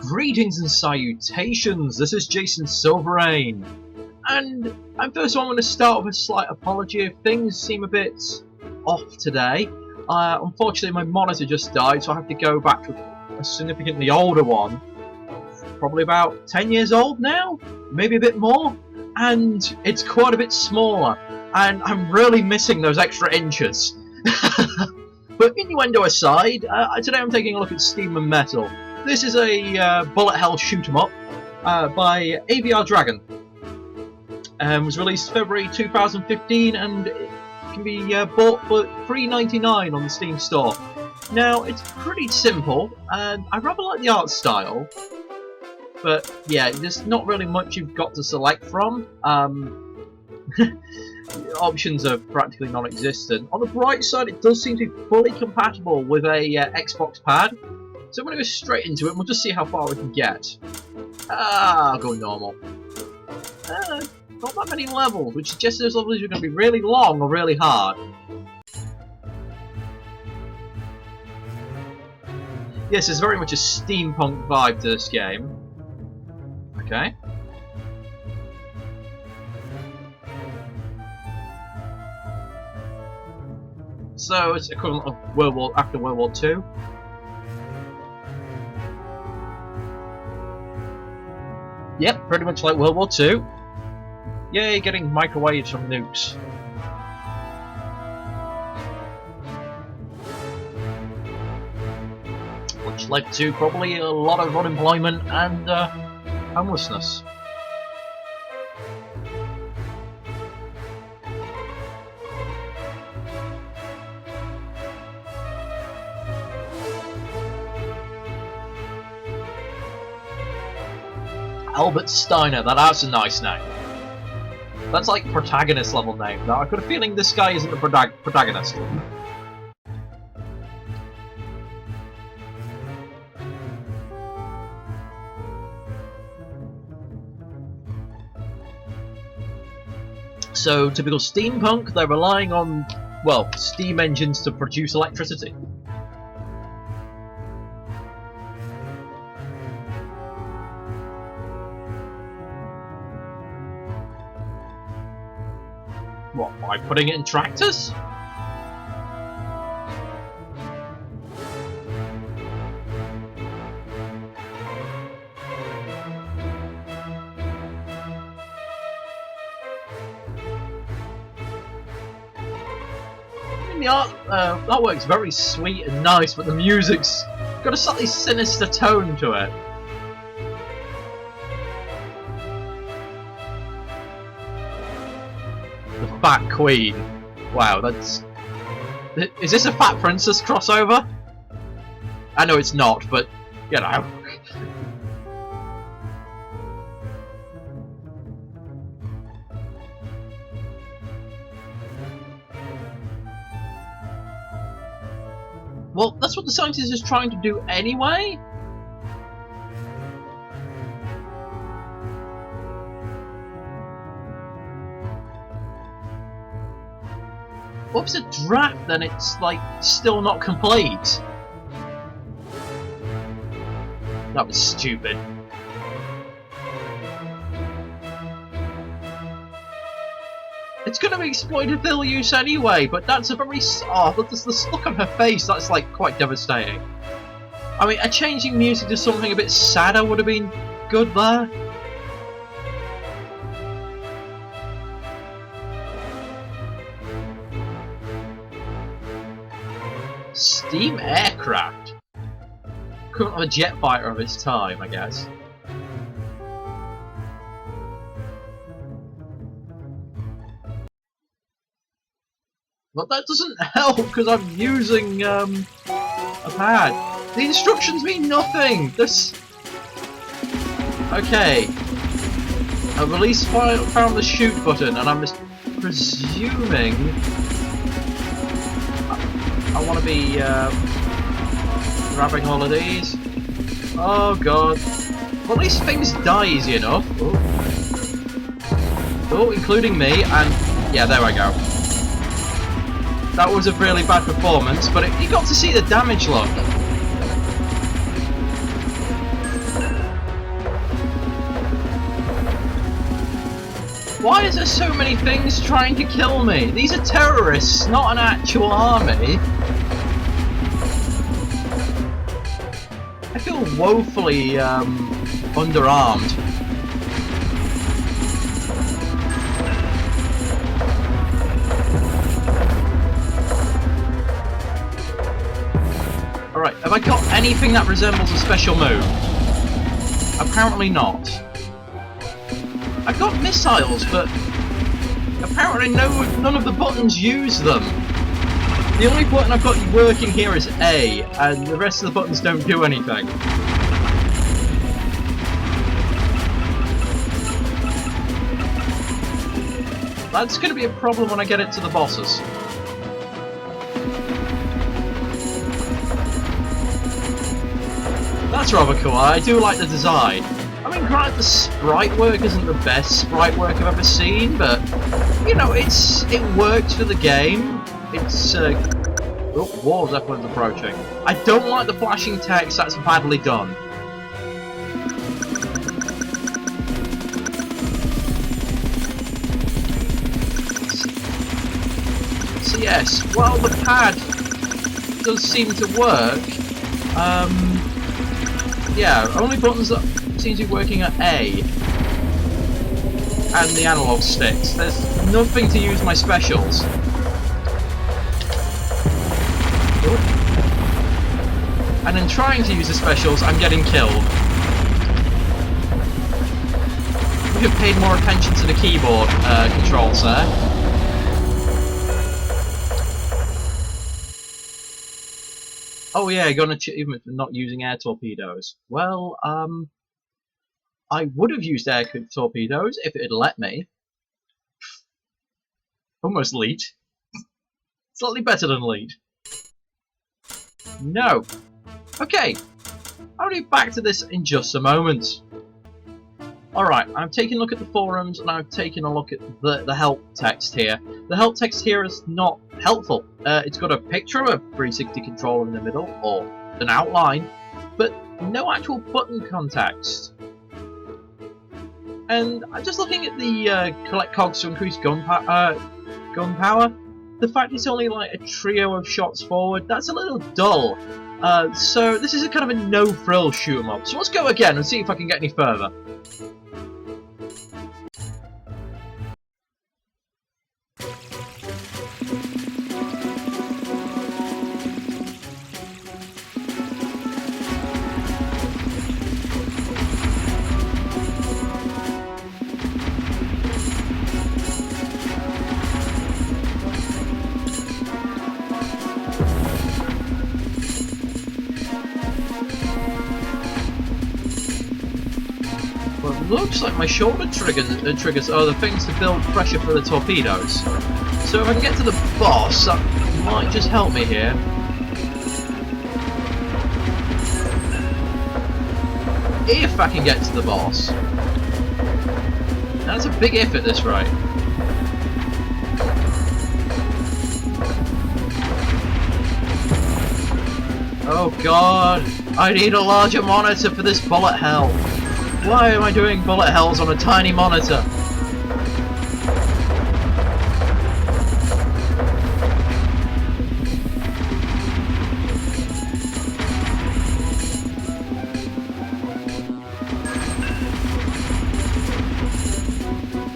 Greetings and salutations, this is Jason Silverain, and first of all I'm going to start with a slight apology if things seem a bit off today. Unfortunately my monitor just died, so I have to go back to a significantly older one, probably about 10 years old now, maybe a bit more, and it's quite a bit smaller, and I'm really missing those extra inches. But innuendo aside, today I'm taking a look at Steam and Metal. This is a bullet hell shoot 'em up by AVR Dragon. Was released February 2015 and it can be bought for $3.99 on the Steam store. Now it's pretty simple and I rather like the art style, but yeah, there's not really much you've got to select from. Options are practically non-existent. On the bright side, it does seem to be fully compatible with a Xbox pad. So I'm going to go straight into it and we'll just see how far we can get. I'll go normal. Not that many levels, which suggests those levels are going to be really long or really hard. Yes, there's very much a steampunk vibe to this game. Okay. So it's equivalent of after World War II. Yep, pretty much like World War II. Yay, getting microwaves from nukes. Which led to probably a lot of unemployment and homelessness. Albert Steiner, that's a nice name. That's like protagonist level name. Now I've got a feeling this guy isn't the protagonist. So, typical steampunk, they're relying on, well, steam engines to produce electricity. What, by putting it in tractors? I mean, the artwork's very sweet and nice, but the music's got a slightly sinister tone to it. The Fat Queen. Wow, that's... Is this a Fat Princess crossover? I know it's not, but, you know. Well, that's what the scientist is trying to do anyway? What if it's a draft, then it's, like, still not complete? That was stupid. It's gonna be exploited for ill use anyway, but that's a very... Oh, the look on her face, that's, like, quite devastating. I mean, a changing music to something a bit sadder would have been good there. Steam aircraft. Equivalent of a jet fighter of its time, I guess. But that doesn't help because I'm using a pad. The instructions mean nothing. This. Okay. I release found the shoot button, and I'm just presuming. I want to be grabbing all of these. Oh god. Well, these things die easy enough. Oh, including me, and yeah, there I go. That was a really bad performance, but you got to see the damage look. Why is there so many things trying to kill me? These are terrorists, not an actual army. I feel woefully underarmed. Alright, have I got anything that resembles a special move? Apparently not. I've got missiles, but apparently none of the buttons use them. The only button I've got working here is A, and the rest of the buttons don't do anything. That's going to be a problem when I get it to the bosses. That's rather cool. I do like the design. I mean, granted, the sprite work isn't the best sprite work I've ever seen, but you know, it works for the game. It's oh, war zeppelins approaching. I don't like the flashing text. That's badly done. So yes, while the pad does seem to work, yeah, only buttons that seem to be working are A and the analog sticks. There's nothing to use my specials. And in trying to use the specials, I'm getting killed. We have paid more attention to the keyboard controls there. Oh yeah, I got an achievement for not using air torpedoes. Well, I would have used air torpedoes if it had let me. Almost lead. Slightly better than lead. No. Okay. I'll be back to this in just a moment. Alright, I've taken a look at the forums and I've taken a look at the help text here. The help text here is not helpful. It's got a picture of a 360 controller in the middle, or an outline, but no actual button context. And I'm just looking at the collect cogs to increase gun power. The fact it's only like a trio of shots forward, that's a little dull. So this is a kind of a no-frill shoot-em-up. So let's go again and see if I can get any further. Looks like my shoulder triggers are the things to build pressure for the torpedoes. So if I can get to the boss, that might just help me here. If I can get to the boss. That's a big if at this rate. Oh god, I need a larger monitor for this bullet hell. Why am I doing bullet hells on a tiny monitor?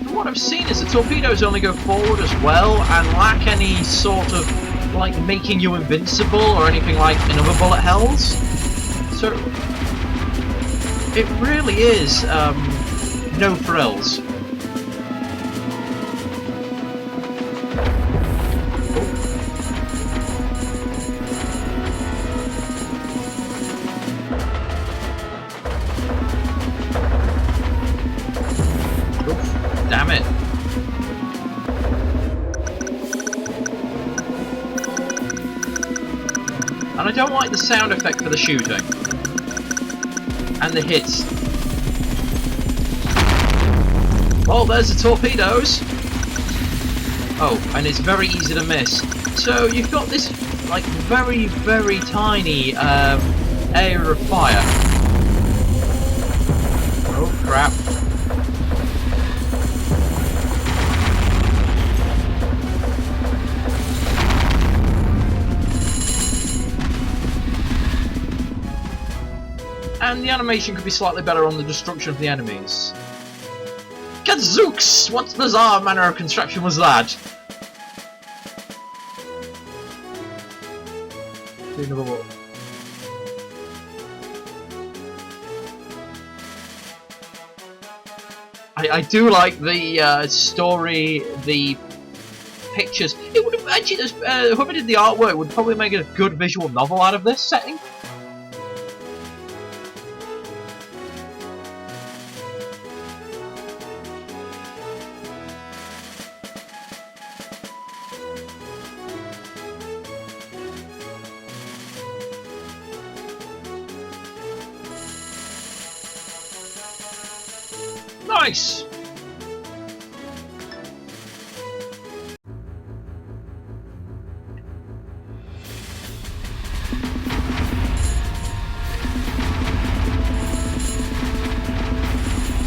From what I've seen is the torpedoes only go forward as well and lack any sort of like making you invincible or anything like in other bullet hells. So it really is no frills. Oof, damn it. And I don't like the sound effect for the shooting. And the hits. Oh, there's the torpedoes. Oh, and it's very easy to miss. So you've got this like very, very tiny area of fire. Oh crap. and the animation could be slightly better on the destruction of the enemies. Gadzooks! What bizarre manner of construction was that? Do another look. I do like the story, the pictures. It would have actually, whoever did the artwork would probably make a good visual novel out of this setting. Nice!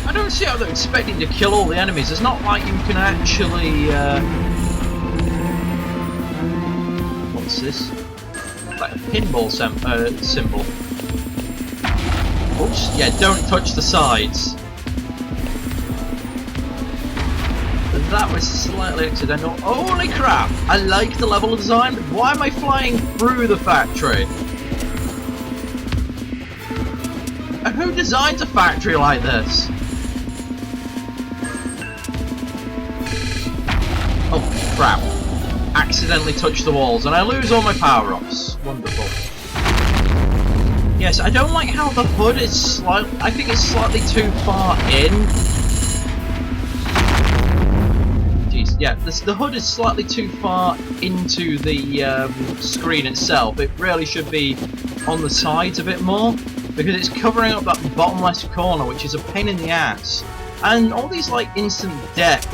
I don't see how they're expecting to kill all the enemies. It's not like you can actually... what's this? Like a pinball symbol. Oops, yeah, don't touch the sides. That was slightly accidental. Holy crap! I like the level design, but why am I flying through the factory? And who designs a factory like this? Oh crap. Accidentally touched the walls, and I lose all my power-ups. Wonderful. Yes, I don't like how the hood is slightly... I think it's slightly too far in. Yeah, the hood is slightly too far into the screen itself. It really should be on the sides a bit more, because it's covering up that bottom left corner, which is a pain in the ass. And all these like instant death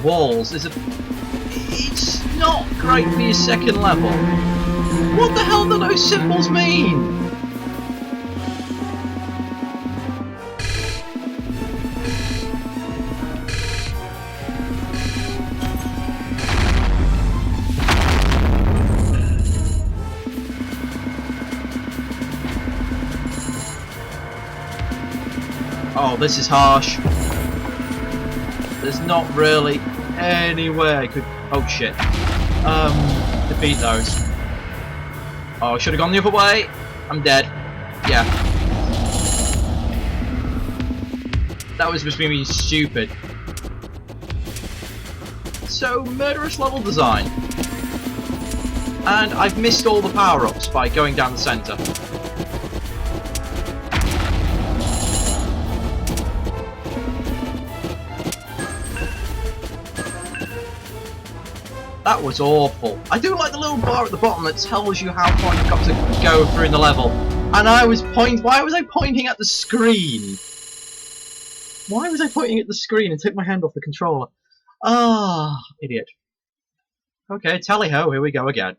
walls it's not great for your second level. What the hell do those symbols mean? Oh, this is harsh. There's not really any way I could... Oh shit. Defeat those. Oh, I should have gone the other way. I'm dead. Yeah. That was just being stupid. So, murderous level design. And I've missed all the power-ups by going down the centre. That was awful. I do like the little bar at the bottom that tells you how far you've got to go through in the level. And I was why was I pointing at the screen? Why was I pointing at the screen and took my hand off the controller? Ah, idiot. Okay, tally-ho, here we go again.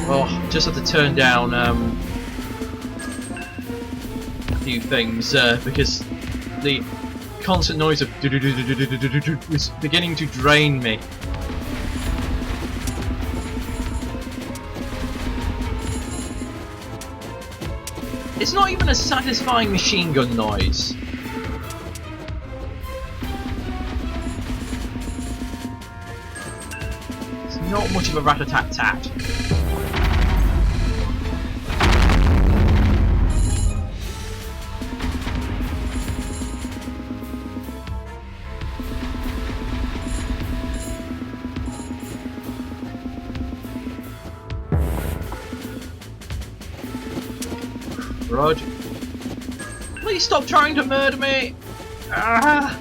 Oh, just have to turn down a few things because the constant noise of is beginning to drain me. It's not even a satisfying machine gun noise. It's not much of a rat-a-tat-tat. Rog, please stop trying to murder me! Ah!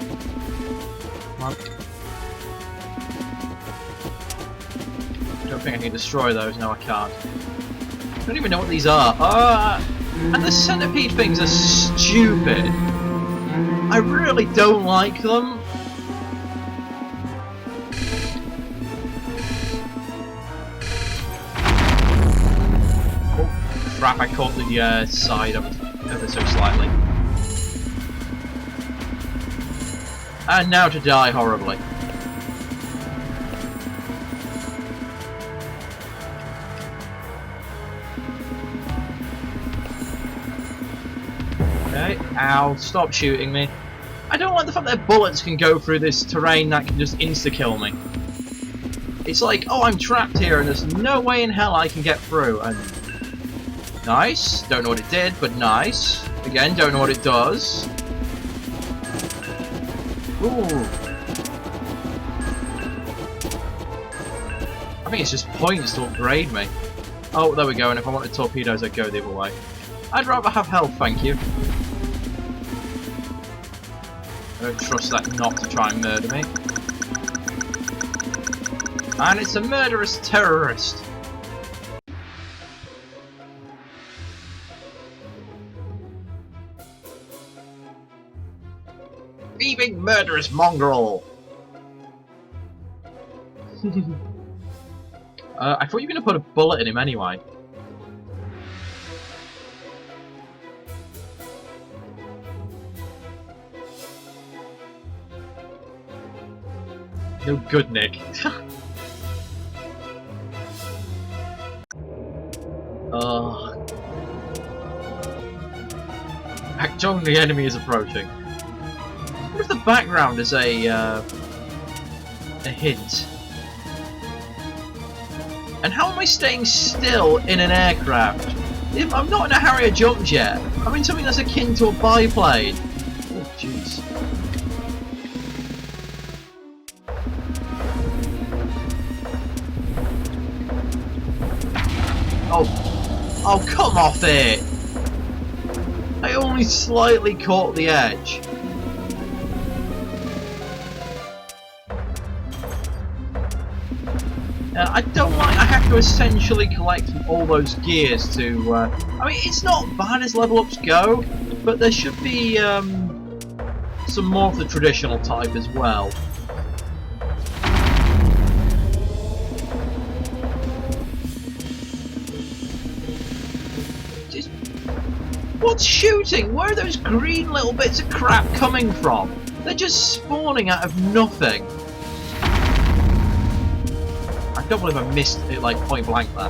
Come on. I don't think I can destroy those. No, I can't. I don't even know what these are. And the centipede things are stupid. I really don't like them. Oh, crap, I caught the side of it ever so slightly. And now to die horribly. Okay, ow, stop shooting me. I don't like the fact that bullets can go through this terrain that can just insta-kill me. It's like, oh, I'm trapped here and there's no way in hell I can get through. And nice. Don't know what it did, but nice. Again, don't know what it does. Ooh. I think it's just points to upgrade me. Oh, there we go, and if I wanted torpedoes, I'd go the other way. I'd rather have health, thank you. I don't trust that knob to try and murder me. And it's a murderous terrorist. Thieving murderous mongrel! I thought you were going to put a bullet in him anyway. No good, Nick. Act on, the enemy is approaching. What if the background is a hint? And how am I staying still in an aircraft? I'm not in a Harrier jump jet. I'm in something that's akin to a biplane. Oh, jeez. Oh, come off it! I only slightly caught the edge. I don't like. I have to essentially collect all those gears to. I mean, it's not bad as level ups go, but there should be some more of the traditional type as well. Just, what's shooting? Where are those green little bits of crap coming from? They're just spawning out of nothing. I don't believe I missed it like point blank there.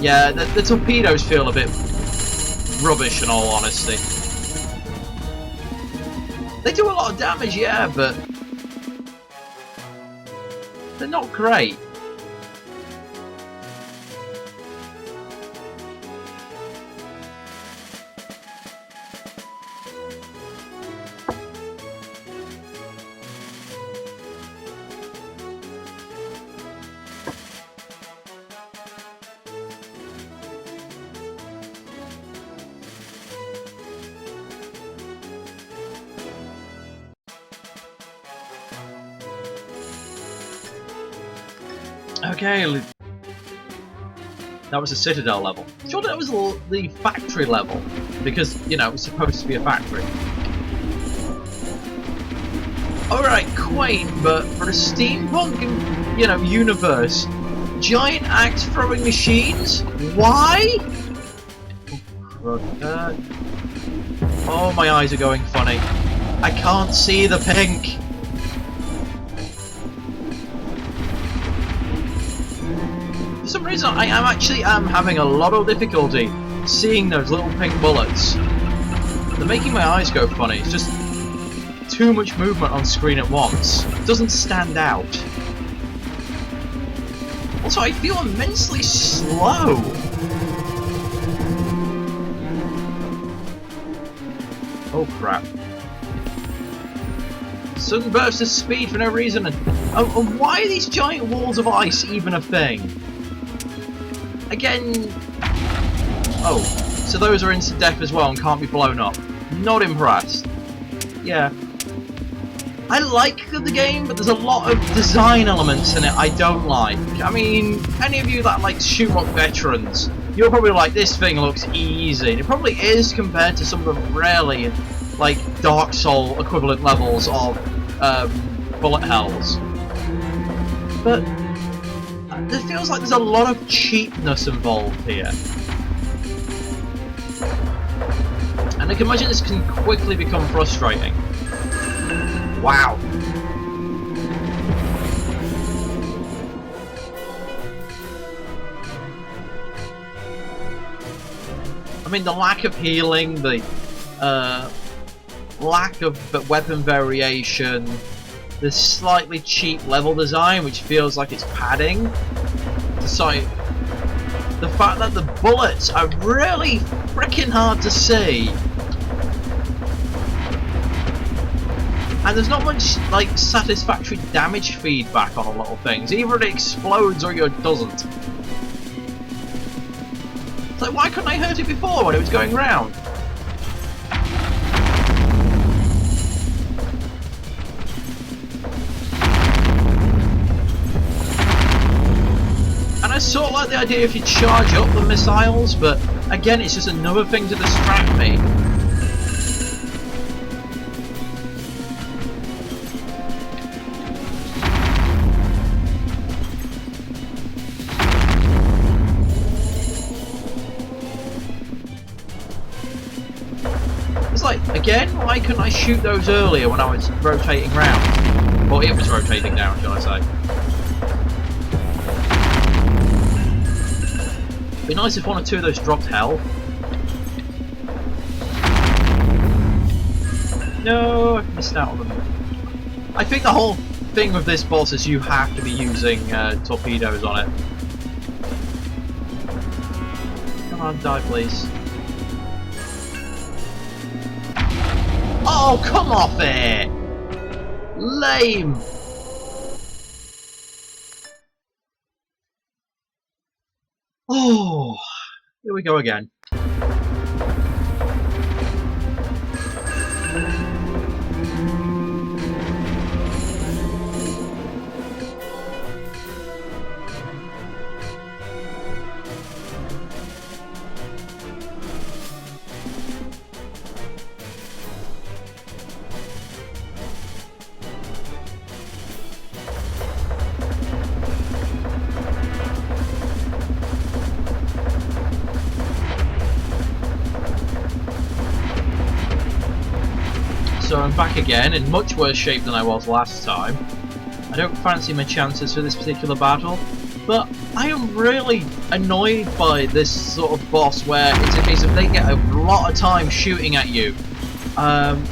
Yeah, the torpedoes feel a bit rubbish in all honesty. They do a lot of damage, yeah, but they're not great. Okay, that was a Citadel level. Surely that was the factory level, because, you know, it was supposed to be a factory. Alright, quaint, but for a steampunk, you know, universe, giant axe-throwing machines? Why? Oh, my eyes are going funny. I can't see the pink. For some reason, I am having a lot of difficulty seeing those little pink bullets. They're making my eyes go funny. It's just too much movement on screen at once. It doesn't stand out. Also, I feel immensely slow. Oh crap. Sudden bursts of speed for no reason. And why are these giant walls of ice even a thing? Again... Oh, so those are instant death as well and can't be blown up. Not impressed. Yeah. I like the game, but there's a lot of design elements in it I don't like. I mean, any of you that like shoot-up veterans You're probably like, this thing looks easy, and it probably is compared to some of the really, like, Dark Soul equivalent levels of bullet hells. But it feels like there's a lot of cheapness involved here. And I can imagine this can quickly become frustrating. Wow. I mean, the lack of healing, the lack of weapon variation, the slightly cheap level design, which feels like it's padding. The fact that the bullets are really freaking hard to see. And there's not much, like, satisfactory damage feedback on a lot of things. Either it explodes or it doesn't. It's like, why couldn't I hurt it before when it was going round? And I sort of like the idea if you charge up the missiles, but again, it's just another thing to distract me. Again, why couldn't I shoot those earlier when I was rotating round? Or it was rotating down, shall I say. It'd be nice if one or two of those dropped health. No, I've missed out on them. I think the whole thing with this boss is you have to be using torpedoes on it. Come on, die please. Oh, come off it! Lame! Oh, here we go again. So I'm back again, in much worse shape than I was last time. I don't fancy my chances for this particular battle, but I am really annoyed by this sort of boss where it's a case of they get a lot of time shooting at you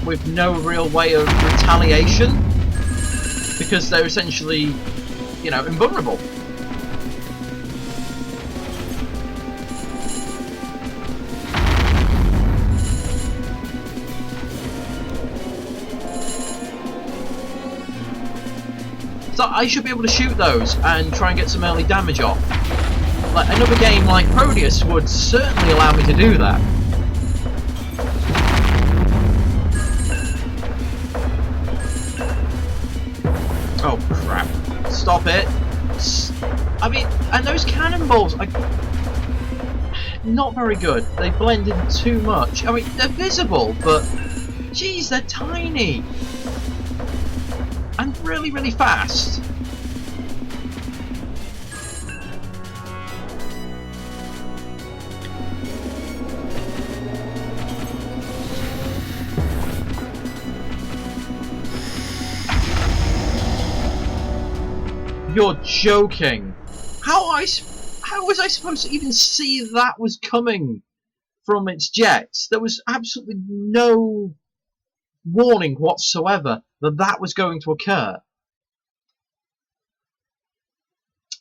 with no real way of retaliation, because they're essentially, you know, invulnerable. So I should be able to shoot those and try and get some early damage off. Like another game like Proteus would certainly allow me to do that. Oh crap. Stop it. I mean, and those cannonballs are not very good. They blend in too much. I mean, they're visible, but geez, they're tiny. And really, really fast. You're joking. How was I supposed to even see that was coming from its jets? There was absolutely no warning whatsoever that that was going to occur.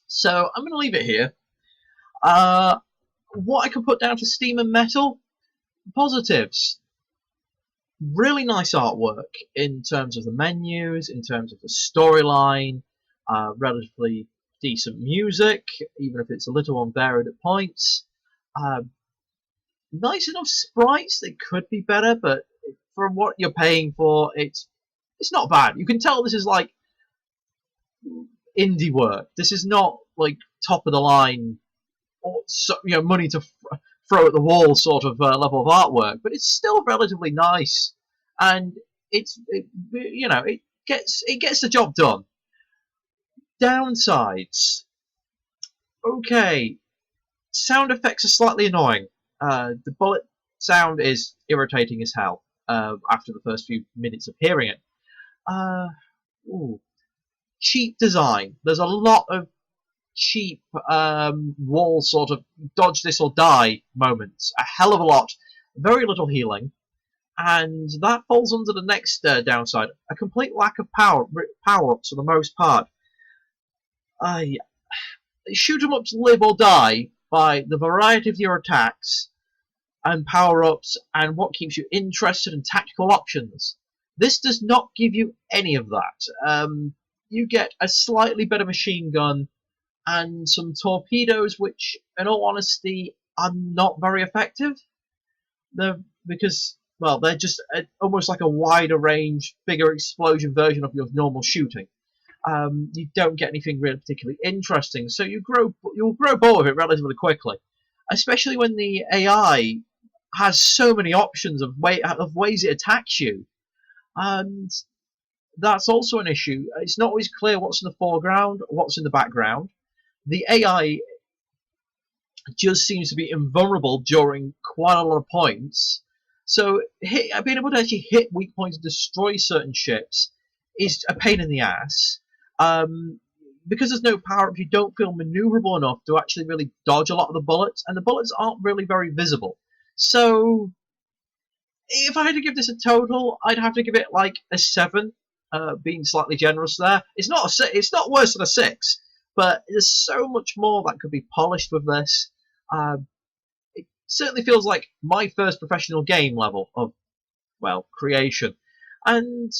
So I'm going to leave it here. What I can put down for Steam and Metal? Positives. Really nice artwork in terms of the menus, in terms of the storyline, relatively decent music, even if it's a little unvaried at points. Nice enough sprites, they could be better, but for what you're paying for, it's not bad. You can tell this is like indie work. This is not like top of the line or money to throw at the wall sort of level of artwork, but it's still relatively nice, and it gets the job done. Downsides. Okay, sound effects are slightly annoying. The bullet sound is irritating as hell after the first few minutes of hearing it. Uh, Cheap design. There's a lot of cheap wall sort of dodge this or die moments. A hell of a lot. Very little healing. And that falls under the next downside. A complete lack of power-ups for the most part. Shoot 'em ups live or die by the variety of your attacks and power-ups and what keeps you interested in tactical options. This does not give you any of that. You get a slightly better machine gun and some torpedoes, which, in all honesty, are not very effective. They're just almost like a wider range, bigger explosion version of your normal shooting. You don't get anything really particularly interesting, so you'll grow bored of it relatively quickly, especially when the AI has so many options of ways it attacks you, and that's also an issue. It's not always clear what's in the foreground, what's in the background. The AI just seems to be invulnerable during quite a lot of points, so being able to actually hit weak points and destroy certain ships is a pain in the ass. Because there's no power up, you don't feel maneuverable enough to actually really dodge a lot of the bullets, and the bullets aren't really very visible. So, if I had to give this a total, I'd have to give it like a 7, being slightly generous there. It's not worse than a 6, but there's so much more that could be polished with this. It certainly feels like my first professional game level of, well, creation, and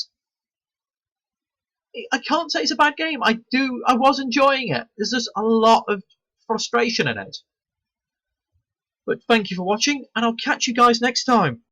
I can't say it's a bad game. I was enjoying it. There's just a lot of frustration in it. But thank you for watching, and I'll catch you guys next time.